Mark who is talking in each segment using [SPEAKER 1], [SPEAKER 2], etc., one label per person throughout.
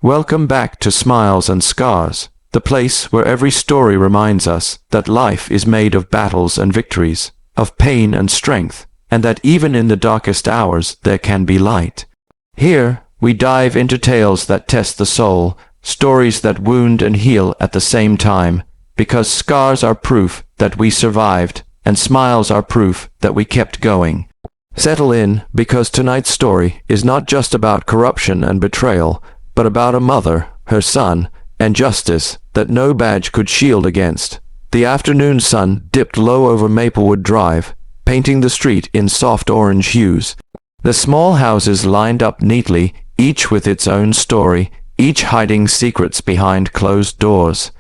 [SPEAKER 1] Welcome back to Smiles and Scars, the place where every story reminds us that life is made of battles and victories, of pain and strength, and that even in the darkest hours there can be light. Here, we dive into tales that test the soul, stories that wound and heal at the same time, because scars are proof that we survived, and smiles are proof that we kept going. Settle in, because tonight's story is not just about corruption and betrayal, but about a mother, her son, and justice that no badge could shield against. The afternoon sun dipped low over Maplewood Drive, painting the street in soft orange hues. The small houses lined up neatly, each with its own story, each hiding secrets behind closed doors.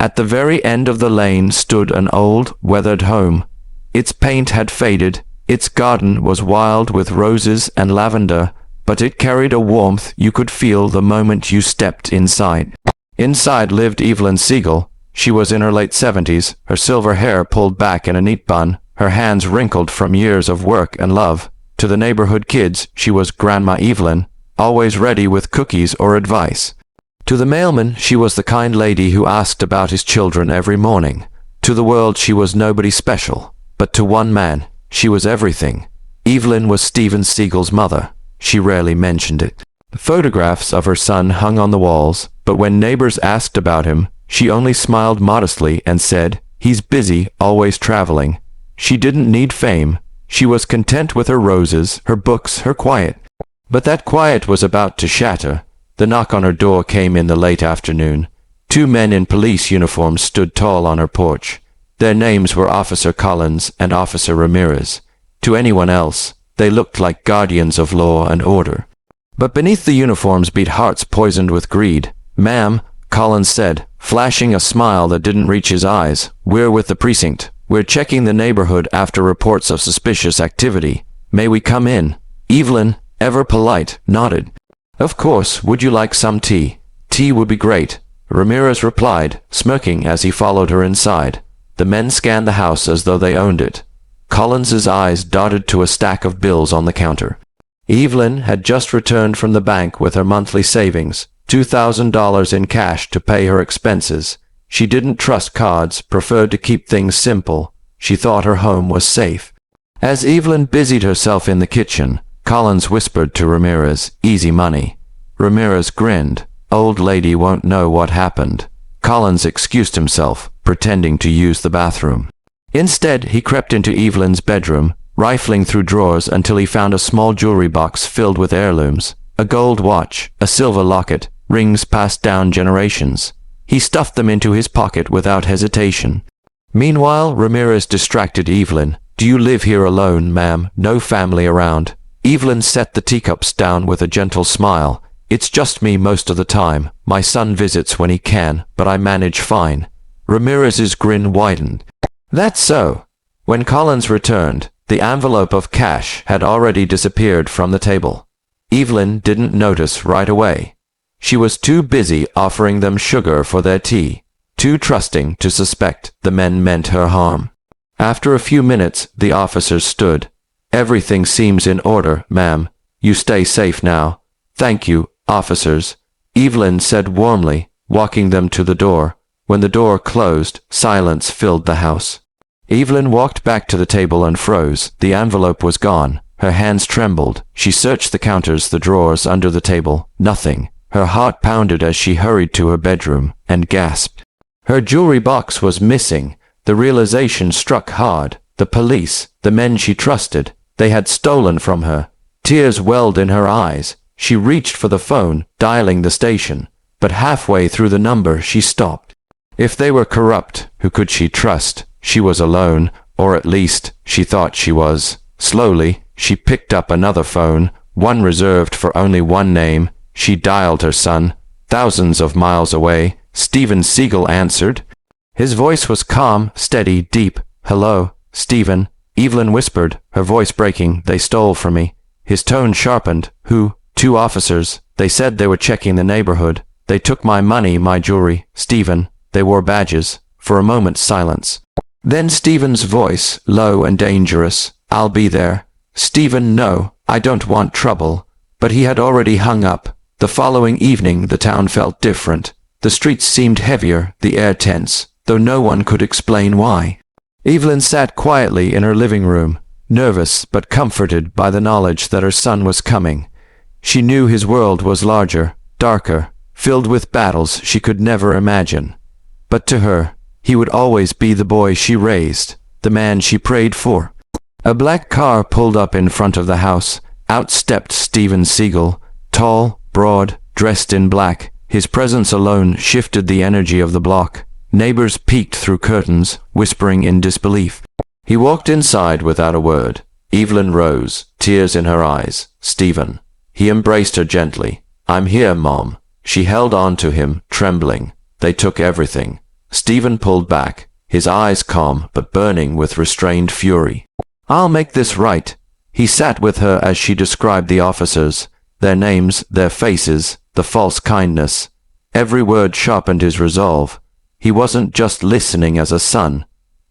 [SPEAKER 1] At the very end of the lane stood an old, weathered home. Its paint had faded, its garden was wild with roses and lavender, but it carried a warmth you could feel the moment you stepped inside. Inside lived Evelyn Seagal. She was in her late 70s, her silver hair pulled back in a neat bun, her hands wrinkled from years of work and love. To the neighborhood kids, she was Grandma Evelyn, always ready with cookies or advice. To the mailman, she was the kind lady who asked about his children every morning. To the world, she was nobody special, but to one man, she was everything. Evelyn was Steven Seagal's mother. She rarely mentioned it. Photographs of her son hung on the walls, but when neighbors asked about him, she only smiled modestly and said, "He's busy, always traveling." She didn't need fame. She was content with her roses, her books, her quiet. But that quiet was about to shatter. The knock on her door came in the late afternoon. 2 men in police uniforms stood tall on her porch. Their names were Officer Collins and Officer Ramirez. To anyone else, they looked like guardians of law and order. But beneath the uniforms beat hearts poisoned with greed. "Ma'am," Collins said, flashing a smile that didn't reach his eyes, "we're with the precinct. We're checking the neighborhood after reports of suspicious activity. May we come in?" Evelyn, ever polite, nodded. "Of course, would you like some tea?" "Tea would be great," Ramirez replied, smirking as he followed her inside. The men scanned the house as though they owned it. Collins's eyes darted to a stack of bills on the counter. Evelyn had just returned from the bank with her monthly savings, $2,000 in cash to pay her expenses. She didn't trust cards, preferred to keep things simple. She thought her home was safe. As Evelyn busied herself in the kitchen, Collins whispered to Ramirez, "Easy money." Ramirez grinned. "Old lady won't know what happened." Collins excused himself, pretending to use the bathroom. Instead, he crept into Evelyn's bedroom, rifling through drawers until he found a small jewelry box filled with heirlooms, a gold watch, a silver locket, rings passed down generations. He stuffed them into his pocket without hesitation. Meanwhile, Ramirez distracted Evelyn. "Do you live here alone, ma'am? No family around?" Evelyn set the teacups down with a gentle smile. "It's just me most of the time. My son visits when he can, but I manage fine." Ramirez's grin widened. "That's so." When Collins returned, the envelope of cash had already disappeared from the table. Evelyn didn't notice right away. She was too busy offering them sugar for their tea, too trusting to suspect the men meant her harm. After a few minutes, the officers stood. "Everything seems in order, ma'am. You stay safe now." "Thank you, officers," Evelyn said warmly, walking them to the door. When the door closed, silence filled the house. Evelyn walked back to the table and froze. The envelope was gone. Her hands trembled. She searched the counters, the drawers, under the table. Nothing. Her heart pounded as she hurried to her bedroom and gasped. Her jewelry box was missing. The realization struck hard. The police, the men she trusted, they had stolen from her. Tears welled in her eyes. She reached for the phone, dialing the station, but halfway through the number she stopped. If they were corrupt, who could she trust? She was alone, or at least she thought she was. Slowly, she picked up another phone, one reserved for only one name. She dialed her son. Thousands of miles away, Steven Seagal answered. His voice was calm, steady, deep. "Hello, Steven," Evelyn whispered, her voice breaking. "They stole from me." His tone sharpened. "Who?" "2 officers. They said they were checking the neighborhood. They took my money, my jewelry. Steven, they wore badges." For a moment, silence. Then Steven's voice, low and dangerous. "I'll be there." "Steven, no, I don't want trouble." But he had already hung up. The following evening the town felt different. The streets seemed heavier, the air tense, though no one could explain why. Evelyn sat quietly in her living room, nervous but comforted by the knowledge that her son was coming. She knew his world was larger, darker, filled with battles she could never imagine. But to her, he would always be the boy she raised, the man she prayed for. A black car pulled up in front of the house. Out stepped Steven Seagal, tall, broad, dressed in black. His presence alone shifted the energy of the block. Neighbors peeked through curtains, whispering in disbelief. He walked inside without a word. Evelyn rose, tears in her eyes. "Steven." He embraced her gently. "I'm here, Mom." She held on to him, trembling. They took everything. Steven pulled back, his eyes calm but burning with restrained fury. "I'll make this right." He sat with her as she described the officers, their names, their faces, the false kindness. Every word sharpened his resolve. He wasn't just listening as a son.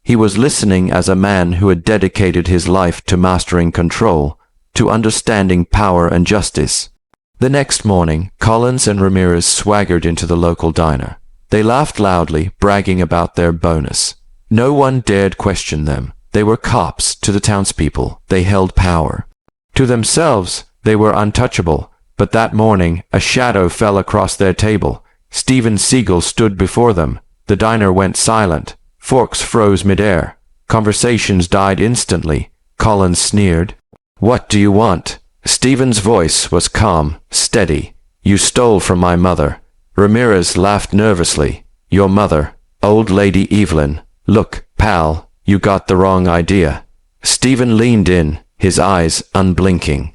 [SPEAKER 1] He was listening as a man who had dedicated his life to mastering control, to understanding power and justice. The next morning, Collins and Ramirez swaggered into the local diner. They laughed loudly, bragging about their bonus. No one dared question them. They were cops to the townspeople. They held power. To themselves, they were untouchable. But that morning, a shadow fell across their table. Steven Seagal stood before them. The diner went silent. Forks froze midair. Conversations died instantly. Collins sneered. "What do you want?" Steven's voice was calm, steady. "You stole from my mother." Ramirez laughed nervously. "Your mother, old lady Evelyn. Look, pal, you got the wrong idea." Steven leaned in, his eyes unblinking.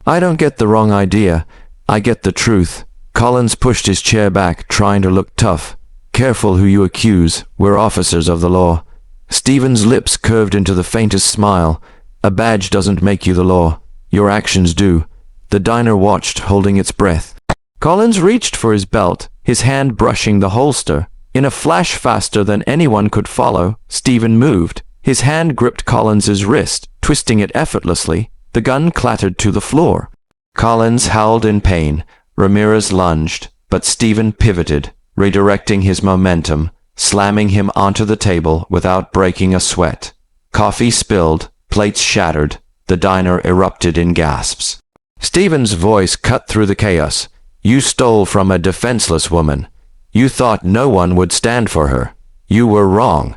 [SPEAKER 1] "I don't get the wrong idea. I get the truth." Collins pushed his chair back, trying to look tough. "Careful who you accuse. We're officers of the law." Steven's lips curved into the faintest smile. "A badge doesn't make you the law. Your actions do." The diner watched, holding its breath. Collins reached for his belt, his hand brushing the holster. In a flash faster than anyone could follow, Steven moved. His hand gripped Collins's wrist, twisting it effortlessly. The gun clattered to the floor. Collins howled in pain. Ramirez lunged, but Steven pivoted, redirecting his momentum, slamming him onto the table without breaking a sweat. Coffee spilled, plates shattered. The diner erupted in gasps. Steven's voice cut through the chaos. "You stole from a defenseless woman. You thought no one would stand for her. You were wrong."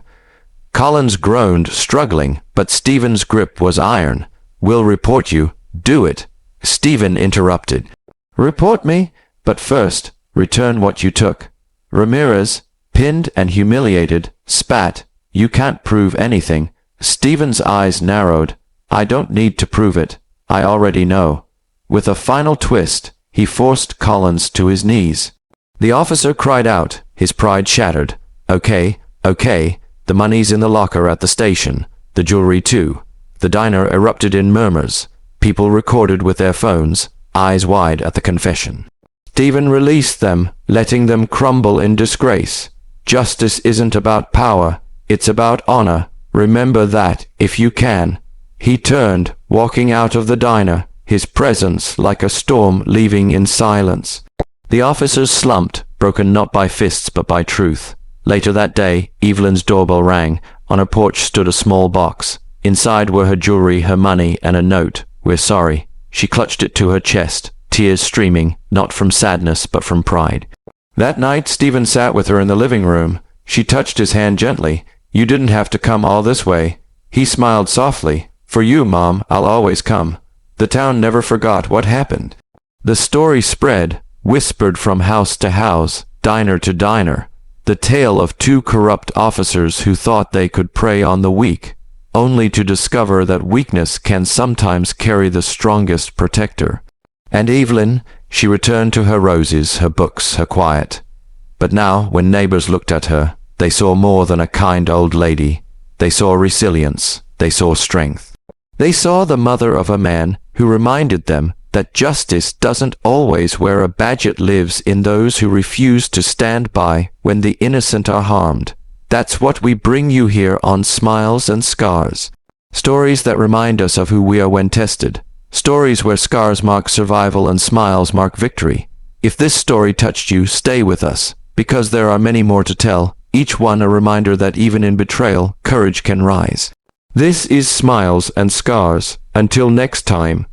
[SPEAKER 1] Collins groaned, struggling, but Steven's grip was iron. "We'll report you. Do it." Steven interrupted. "Report me? But first, return what you took." Ramirez, pinned and humiliated, spat. "You can't prove anything." Steven's eyes narrowed. "I don't need to prove it. I already know." With a final twist, he forced Collins to his knees. The officer cried out, his pride shattered. Okay. The money's in the locker at the station. The jewelry too." The diner erupted in murmurs. People recorded with their phones, eyes wide at the confession. Steven released them, letting them crumble in disgrace. "Justice isn't about power. It's about honor. Remember that, if you can." He turned, walking out of the diner, his presence like a storm leaving in silence. The officers slumped, broken not by fists but by truth. Later that day, Evelyn's doorbell rang. On her porch stood a small box. Inside were her jewelry, her money, and a note. "We're sorry." She clutched it to her chest, tears streaming, not from sadness but from pride. That night, Steven sat with her in the living room. She touched his hand gently. "You didn't have to come all this way." He smiled softly. "For you, Mom, I'll always come." The town never forgot what happened. The story spread, whispered from house to house, diner to diner. The tale of two corrupt officers who thought they could prey on the weak, only to discover that weakness can sometimes carry the strongest protector. And Evelyn, she returned to her roses, her books, her quiet. But now, when neighbors looked at her, they saw more than a kind old lady. They saw resilience. They saw strength. They saw the mother of a man who reminded them that justice doesn't always wear a badge. It lives in those who refuse to stand by when the innocent are harmed. That's what we bring you here on Smiles and Scars. Stories that remind us of who we are when tested. Stories where scars mark survival and smiles mark victory. If this story touched you, stay with us, because there are many more to tell, each one a reminder that even in betrayal, courage can rise. This is Smiles and Scars. Until next time.